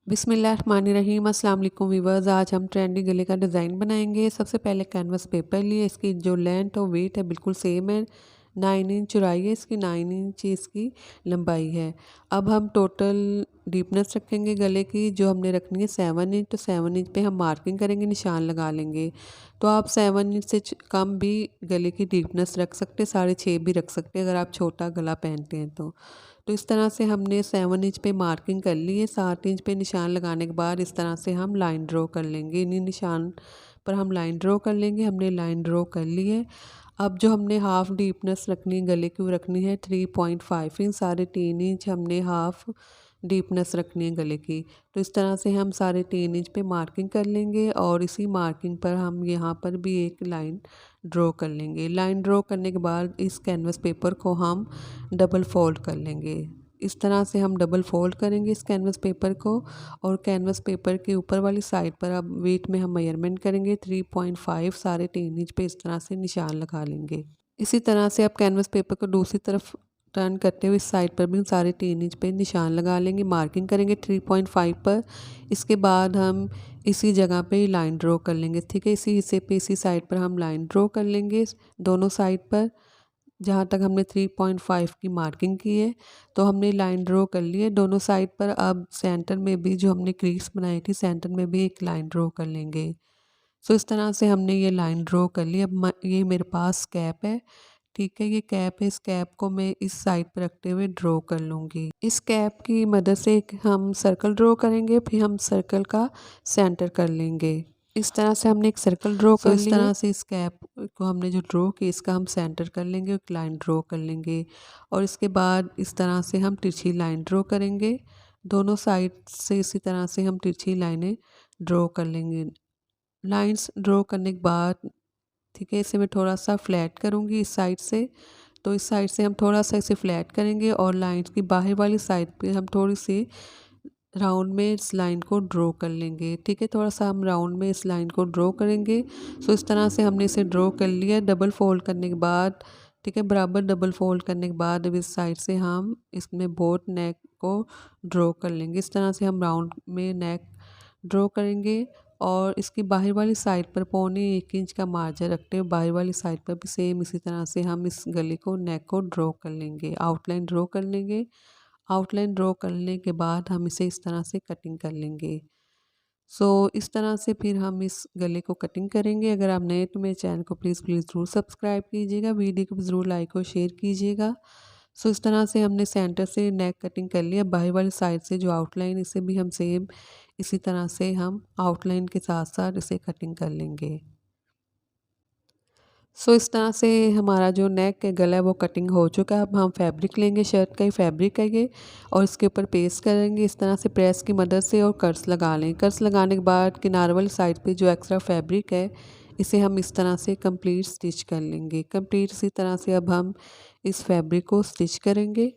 बिस्मिल्लाहिर्रहमानिर्रहीम। अस्सलाम वालेकुम व्यूअर्स। आज हम ट्रेंडी गले का डिज़ाइन बनाएंगे। सबसे पहले कैनवस पेपर लिए, इसकी जो लेंथ और वेट है बिल्कुल सेम है। 9 इंच चौड़ाई है इसकी, 9 इंच इसकी लंबाई है। अब हम टोटल डीपनेस रखेंगे गले की, जो हमने रखनी है 7 इंच। तो 7 इंच पे हम मार्किंग करेंगे, निशान लगा लेंगे। तो आप 7 इंच से कम भी गले की डीपनेस रख सकते, 6.5 भी रख सकते अगर आप छोटा गला पहनते हैं तो इस तरह से हमने 7 इंच पे मार्किंग कर ली है। 7 इंच पे निशान लगाने के बाद इस तरह से हम लाइन ड्रॉ कर लेंगे। इन्हीं निशान पर हम लाइन ड्रॉ कर लेंगे। हमने लाइन ड्रॉ कर ली है। अब जो हमने हाफ़ डीपनेस रखनी है गले की, वो रखनी है 3.5 इंच। 3.5 इंच हमने हाफ़ डीपनेस रखनी है गले की। तो इस तरह से हम 3.5 इंच पे मार्किंग कर लेंगे और इसी मार्किंग पर हम यहाँ पर भी एक लाइन ड्रॉ कर लेंगे। लाइन ड्रॉ करने के बाद इस कैनवस पेपर को हम डबल फोल्ड कर लेंगे। इस तरह से हम डबल फोल्ड करेंगे इस कैनवस पेपर को, और कैनवस पेपर के ऊपर वाली साइड पर अब वेट में हम मेजरमेंट करेंगे 3.5। 3.5 इंच पे इस तरह से निशान लगा लेंगे। इसी तरह से अब कैनवस पेपर को दूसरी तरफ टर्न करते हुए इस साइड पर भी 3.5 इंच पे निशान लगा लेंगे। मार्किंग करेंगे 3.5 पर। इसके बाद हम इसी जगह पे लाइन ड्रॉ कर लेंगे। ठीक है, इसी हिस्से पे इसी साइड पर हम लाइन ड्रॉ कर लेंगे दोनों साइड पर। जहाँ तक हमने 3.5 की मार्किंग की है, तो हमने लाइन ड्रॉ कर ली है दोनों साइड पर। अब सेंटर में भी जो हमने क्रीज बनाई थी, सेंटर में भी एक लाइन ड्रॉ कर लेंगे। सो इस तरह से हमने ये लाइन ड्रॉ कर ली। अब ये मेरे पास कैप है। ठीक है, ये कैप है। इस कैप को मैं इस साइड पर रखते हुए ड्रॉ कर लूँगी। इस कैप की मदद से एक हम सर्कल ड्रॉ करेंगे, फिर हम सर्कल का सेंटर कर लेंगे। इस तरह से हमने एक सर्कल ड्रॉ कर ली है। इस तरह से इस कैप को हमने जो ड्रॉ की, इसका हम सेंटर कर लेंगे, एक लाइन ड्रॉ कर लेंगे। और इसके बाद इस तरह से हम तिरछी लाइन ड्रॉ करेंगे। दोनों साइड से इसी तरह से हम तिरछी लाइनें ड्रॉ कर लेंगे। लाइंस ड्रॉ करने के बाद ठीक है, इसे मैं थोड़ा सा फ्लैट करूँगी इस साइड से। तो इस साइड से हम थोड़ा सा इसे फ्लैट करेंगे और लाइंस की बाहर वाली साइड पे हम थोड़ी सी राउंड में इस लाइन को ड्रॉ कर लेंगे। ठीक है, थोड़ा सा हम राउंड में इस लाइन को ड्रॉ करेंगे। सो इस तरह से हमने इसे ड्रॉ कर लिया। डबल फोल्ड करने के बाद, ठीक है, बराबर डबल फोल्ड करने के बाद अब इस साइड से हम इसमें बोट नेक को ड्रॉ कर लेंगे। इस तरह से हम राउंड में नेक ड्रॉ करेंगे और इसकी बाहर वाली साइड पर 1.25 इंच का मार्जिन रखते हुए बाहर वाली साइड पर भी सेम इसी तरह से हम इस गले को, नेक को ड्रॉ कर लेंगे, आउटलाइन ड्रॉ कर लेंगे। आउटलाइन ड्रॉ करने के बाद हम इसे इस तरह से कटिंग कर लेंगे। इस तरह से फिर हम इस गले को कटिंग करेंगे। अगर आप नए तो मेरे चैनल को प्लीज़ ज़रूर सब्सक्राइब कीजिएगा, वीडियो को ज़रूर लाइक और शेयर कीजिएगा। इस तरह से हमने सेंटर से नेक कटिंग कर लिया। बाहर वाली साइड से जो आउटलाइन, इसे भी हम सेम इसी तरह से हम आउटलाइन के साथ साथ इसे कटिंग कर लेंगे। इस तरह से हमारा जो नेक है, गला है, वो कटिंग हो चुका है। अब हम फैब्रिक लेंगे, शर्ट का ही फैब्रिक है ये, और इसके ऊपर पेस्ट करेंगे इस तरह से प्रेस की मदद से और कर्स लगा लें। कर्स लगाने के बाद किनारे वाली साइड पे जो एक्स्ट्रा फैब्रिक है, इसे हम इस तरह से कंप्लीट स्टिच कर लेंगे। कंप्लीट इसी तरह से अब हम इस फैब्रिक को स्टिच करेंगे।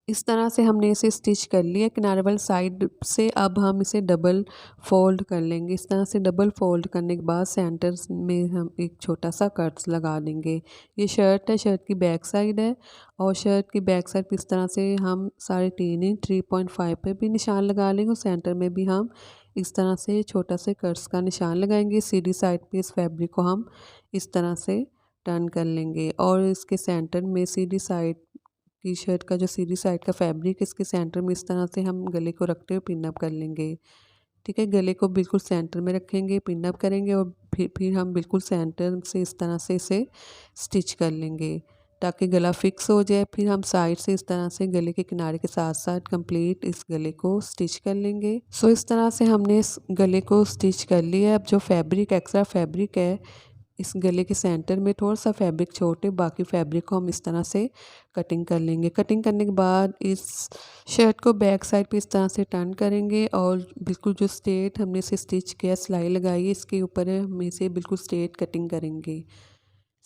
इस तरह से हमने इसे स्टिच कर लिया किनारे वाली साइड से। अब हम इसे डबल फोल्ड कर लेंगे। इस तरह से डबल फोल्ड करने के बाद सेंटर में हम एक छोटा सा कट्स लगा देंगे। ये शर्ट है, शर्ट की बैक साइड है, और शर्ट की बैक साइड पे इस तरह से हम 3.5 इंच 3.5 पे भी निशान लगा लेंगे, और सेंटर में भी हम इस तरह से छोटा से कट्स का निशान लगाएंगे। सीधी साइड पे इस फैब्रिक को हम इस तरह से टर्न कर लेंगे, और इसके सेंटर में सीधी साइड की शर्ट का जो सीधी साइड का फैब्रिक, इसके सेंटर में इस तरह से हम गले को रखते हुए पिन अप कर लेंगे। ठीक है, गले को बिल्कुल सेंटर में रखेंगे, पिन अप करेंगे, और फिर हम बिल्कुल सेंटर से इस तरह से इसे स्टिच कर लेंगे ताकि गला फिक्स हो जाए। फिर हम साइड से इस तरह से गले के किनारे के साथ साथ कंप्लीट इस गले को स्टिच कर लेंगे। इस तरह से हमने इस गले को स्टिच कर लिया। अब जो फैब्रिक, एक्स्ट्रा फैब्रिक है, इस गले के सेंटर में थोड़ा सा फैब्रिक छोड़, बाकी फैब्रिक को हम इस तरह से कटिंग कर लेंगे। कटिंग करने के बाद इस शर्ट को बैक साइड पे इस तरह से टर्न करेंगे, और बिल्कुल जो स्ट्रेट हमने इसे स्टिच किया, सिलाई लगाई है इसके ऊपर, हम इसे बिल्कुल स्ट्रेट कटिंग करेंगे।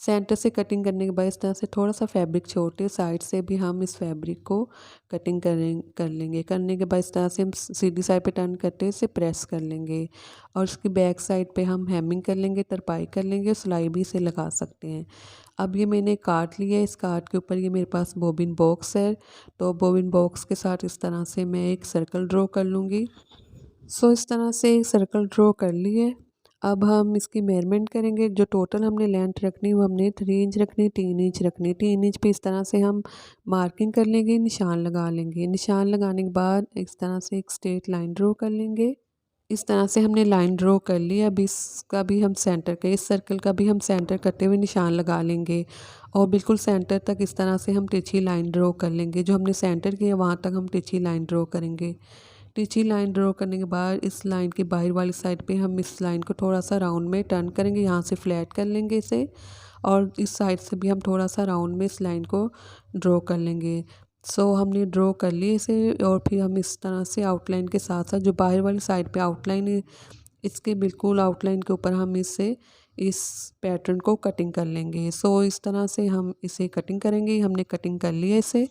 सेंटर से कटिंग करने के बाद इस तरह से थोड़ा सा फैब्रिक छोड़ते साइड से भी हम इस फैब्रिक को कटिंग कर लेंगे। करने के बाद इस तरह से हम सीधी साइड पे टर्न करते इसे प्रेस कर लेंगे, और उसकी बैक साइड पे हम हेमिंग कर लेंगे, तरपाई कर लेंगे, और सिलाई भी इसे लगा सकते हैं। अब ये मैंने काट लिया है। इस काट के ऊपर ये मेरे पास बॉबिन बॉक्स है, तो बॉबिन बॉक्स के साथ इस तरह से मैं एक सर्कल ड्रॉ कर लूँगी। सो इस तरह से एक सर्कल ड्रॉ कर लिए। अब हम इसकी मेजरमेंट करेंगे। जो टोटल हमने लेंथ रखनी है वो हमने 3 इंच रखनी, 3 इंच रखनी। 3 इंच पे इस तरह से हम मार्किंग कर लेंगे, निशान लगा लेंगे। निशान लगाने के बाद इस तरह से एक स्ट्रेट लाइन ड्रॉ कर लेंगे। इस तरह से हमने लाइन ड्रॉ कर ली। अब इसका भी हम सेंटर का, इस सर्कल का भी हम सेंटर करते हुए निशान लगा लेंगे और बिल्कुल सेंटर तक इस तरह से हम तिरछी लाइन ड्रॉ कर लेंगे। जो हमने सेंटर किया वहाँ तक हम तिरछी लाइन ड्रॉ करेंगे। तिरछी लाइन ड्रॉ करने के बाद इस लाइन की बाहर वाली साइड पे हम इस लाइन को थोड़ा सा राउंड में टर्न करेंगे, यहाँ से फ्लैट कर लेंगे इसे, और इस साइड से भी हम थोड़ा सा राउंड में इस लाइन को ड्रॉ कर लेंगे। सो हमने ड्रॉ कर लिए इसे और फिर हम इस तरह से आउटलाइन के साथ साथ जो बाहर वाली साइड पे आउटलाइन है इसके बिल्कुल आउटलाइन के ऊपर हम इससे इस पैटर्न को कटिंग कर लेंगे। सो इस तरह से हम इसे कटिंग करेंगे। हमने कटिंग कर लिया इसे।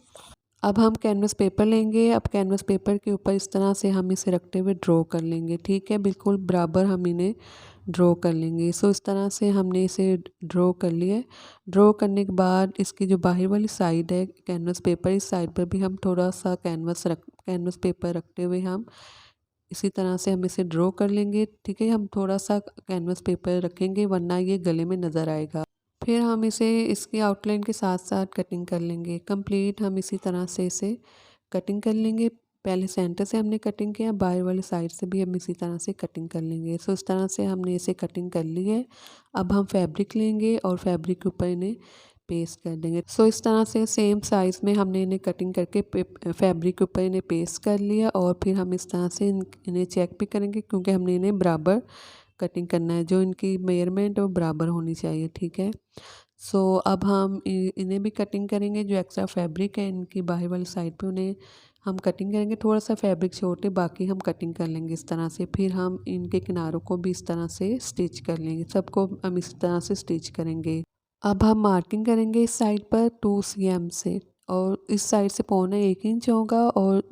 अब हम कैनवस पेपर लेंगे। अब कैनवस पेपर के ऊपर इस तरह से हम इसे रखते हुए ड्रॉ कर लेंगे। ठीक है, बिल्कुल बराबर हम इन्हें ड्रॉ कर लेंगे। सो इस तरह से हमने इसे ड्रॉ कर लिया। ड्रॉ करने के बाद इसकी जो बाहर वाली साइड है कैनवस पेपर, इस साइड पर भी हम थोड़ा सा कैनवस पेपर रखते हुए हम इसी तरह से हम इसे ड्रॉ कर लेंगे। ठीक है, हम थोड़ा सा कैनवस पेपर रखेंगे वरना ये गले में नज़र आएगा। फिर हम इसे इसकी आउटलाइन के साथ साथ कटिंग कर लेंगे। कंप्लीट हम इसी तरह से इसे कटिंग कर लेंगे। पहले सेंटर से हमने कटिंग किया, बाहर वाली साइड से भी हम इसी तरह से कटिंग कर लेंगे। सो इस तरह से हमने इसे कटिंग कर ली है। अब हम फैब्रिक लेंगे और फैब्रिक के ऊपर इन्हें पेस्ट कर देंगे। सो इस तरह से सेम साइज़ में हमने इन्हें कटिंग करके फैब्रिक के ऊपर इन्हें पेस्ट कर लिया और फिर हम इस तरह से इन्हें चेक भी करेंगे क्योंकि हमने इन्हें बराबर कटिंग करना है। जो इनकी मेजरमेंट है वो बराबर होनी चाहिए। ठीक है, सो अब हम इन्हें भी कटिंग करेंगे। जो एक्स्ट्रा फैब्रिक है इनकी बाहर वाली साइड पे उन्हें हम कटिंग करेंगे। थोड़ा सा फैब्रिक छोटे, बाकी हम कटिंग कर लेंगे इस तरह से। फिर हम इनके किनारों को भी इस तरह से स्टिच कर लेंगे। सबको हम इस तरह से स्टिच करेंगे। अब हम मार्किंग करेंगे इस साइड पर 2 cm से और इस साइड से 1.25 इंच होगा और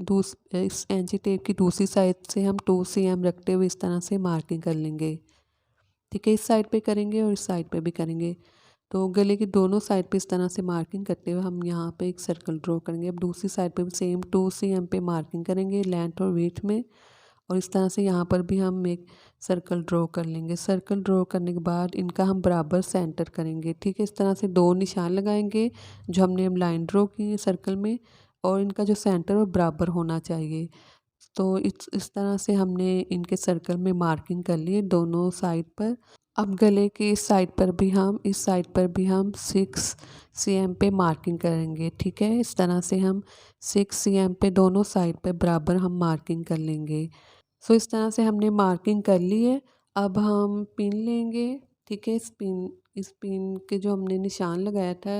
इस एंची टेप की दूसरी साइड से हम 2 cm रखते हुए इस तरह से मार्किंग कर लेंगे। ठीक है, इस साइड पे करेंगे और इस साइड पे भी करेंगे। तो गले की दोनों साइड पे इस तरह से मार्किंग करते हुए हम यहाँ पे एक सर्कल ड्रॉ करेंगे। अब दूसरी साइड पे भी सेम 2 cm पे मार्किंग करेंगे लेंथ और वेट में, और इस तरह से यहाँ पर भी हम एक सर्कल ड्रॉ कर लेंगे। सर्कल ड्रॉ करने के बाद इनका हम बराबर सेंटर करेंगे। ठीक है, इस तरह से 2 निशान लगाएंगे जो हमने हम लाइन ड्रॉ की है सर्कल में, और इनका जो सेंटर वो बराबर होना चाहिए। तो इस तरह से हमने इनके सर्कल में मार्किंग कर ली है दोनों साइड पर। अब गले के इस साइड पर भी हम 6 cm पे मार्किंग करेंगे। ठीक है, इस तरह से हम 6 cm पे दोनों साइड पे बराबर हम मार्किंग कर लेंगे। सो इस तरह से हमने मार्किंग कर ली है। अब हम पिन लेंगे। ठीक है, इस पिन के जो हमने निशान लगाया था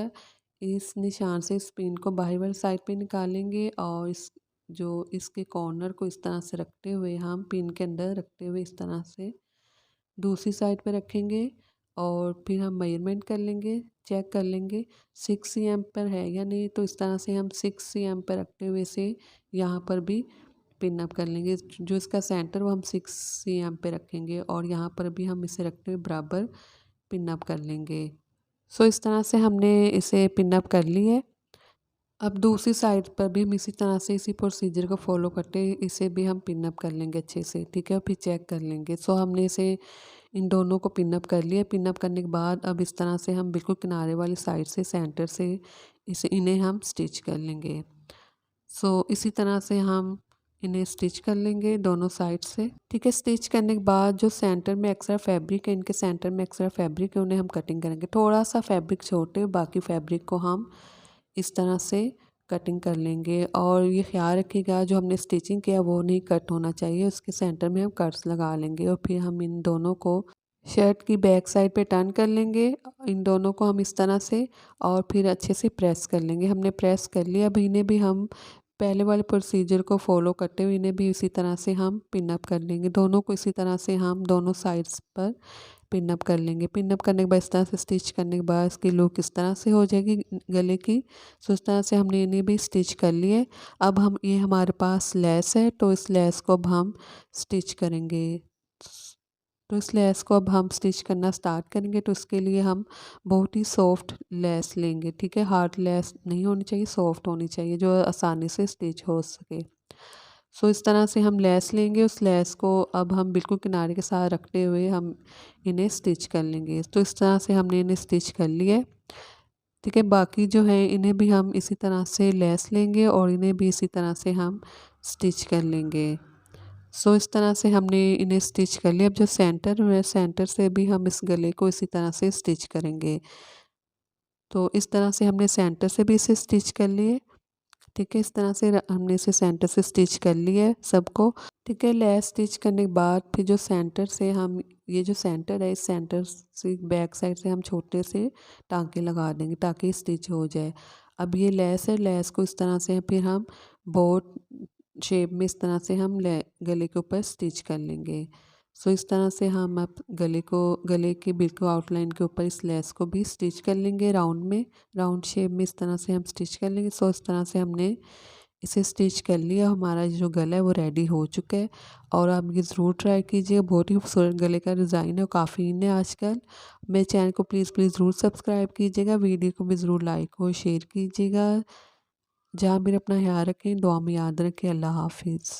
इस निशान से इस पिन को बाहर वाली साइड पे निकालेंगे और इसके कॉर्नर को इस तरह से रखते हुए हम पिन के अंदर रखते हुए इस तरह से दूसरी साइड पे रखेंगे और फिर हम मेजरमेंट कर लेंगे, चेक कर लेंगे 6 cm पर है या नहीं। तो इस तरह से हम 6 cm पर रखते हुए इसे यहाँ पर भी पिन अप कर लेंगे। जो इसका सेंटर वो हम 6 cm पे रखेंगे और यहाँ पर भी हम इसे रखते हुए बराबर पिन अप कर लेंगे। सो इस तरह से हमने इसे पिन अप कर ली है। अब दूसरी साइड पर भी हम इसी तरह से इसी प्रोसीजर को फॉलो करते इसे भी हम पिन अप कर लेंगे अच्छे से। ठीक है, फिर चेक कर लेंगे। सो हमने इसे इन दोनों को पिन अप कर लिया। पिन अप करने के बाद अब इस तरह से हम बिल्कुल किनारे वाली साइड से सेंटर से इन्हें हम स्टिच कर लेंगे। सो इसी तरह से हम इन्हें स्टिच कर लेंगे दोनों साइड से। ठीक है, स्टिच करने के बाद जो सेंटर में एक्स्ट्रा फैब्रिक है, इनके सेंटर में एक्स्ट्रा फैब्रिक है, उन्हें हम कटिंग करेंगे। थोड़ा सा फैब्रिक छोटे, बाकी फैब्रिक को हम इस तरह से कटिंग कर लेंगे। और ये ख्याल रखिएगा जो हमने स्टिचिंग किया वो नहीं कट होना चाहिए, उसके सेंटर में हम कट्स लगा लेंगे। और फिर हम इन दोनों को शर्ट की बैक साइड पे टर्न कर लेंगे, इन दोनों को हम इस तरह से, और फिर अच्छे से प्रेस कर लेंगे। हमने प्रेस कर लिया। अब इन्हें भी हम पहले वाले प्रोसीजर को फॉलो करते हुए इन्हें भी इसी तरह से हम पिन अप कर लेंगे। दोनों को इसी तरह से हम दोनों साइड्स पर पिन अप कर लेंगे। पिन अप करने के बाद इस तरह से स्टिच करने के बाद इसकी लुक इस तरह से हो जाएगी गले की। सो इस तरह से हमने इन्हें भी स्टिच कर लिए। अब हम ये हमारे पास लेस है तो इस लेस को अब हम स्टिच करेंगे। तो इस लेस को अब हम स्टिच करना स्टार्ट करेंगे। तो इसके लिए हम बहुत ही सॉफ्ट लेस लेंगे। ठीक है, हार्ड लेस नहीं होनी चाहिए, सॉफ्ट होनी चाहिए जो आसानी से स्टिच हो सके। सो इस तरह से हम लेस लेंगे, उस लेस को अब हम बिल्कुल किनारे के साथ रखते हुए हम इन्हें स्टिच कर लेंगे। तो इस तरह से हमने इन्हें स्टिच कर लिया है। ठीक है, बाकी जो है इन्हें भी हम इसी तरह से लेस लेंगे और इन्हें भी इसी तरह से हम स्टिच कर लेंगे। सो इस तरह से हमने इन्हें स्टिच कर लिया। अब जो सेंटर है, सेंटर से भी हम इस गले को इसी तरह से स्टिच करेंगे। तो इस तरह से हमने सेंटर से भी इसे स्टिच कर लिए। ठीक है, इस तरह से हमने इसे सेंटर से स्टिच कर लिया है सबको। ठीक है, लेस स्टिच करने के बाद फिर जो सेंटर से हम ये जो सेंटर है, इस सेंटर से बैक साइड से हम छोटे से टांके लगा देंगे ताकि स्टिच हो जाए। अब ये लेस है, लेस को इस तरह से फिर हम बोट शेप में इस तरह से हम गले के ऊपर स्टिच कर लेंगे। सो इस तरह से हम अब गले के बिल्कुल आउटलाइन के ऊपर इस लेस को भी स्टिच कर लेंगे राउंड में, राउंड शेप में इस तरह से हम स्टिच कर लेंगे। सो इस तरह से हमने इसे स्टिच कर लिया। हमारा जो गला है वो रेडी हो चुका है और आप ये ज़रूर ट्राई कीजिए। बहुत ही खूबसूरत गले का डिज़ाइन है और काफ़ी इन है आजकल। मेरे चैनल को प्लीज़ प्लीज़ ज़रूर सब्सक्राइब कीजिएगा, वीडियो को भी ज़रूर लाइक और शेयर कीजिएगा। जहाँ भी अपना ख्याल रखें, दुआ में याद रखें। अल्लाह हाफिज़।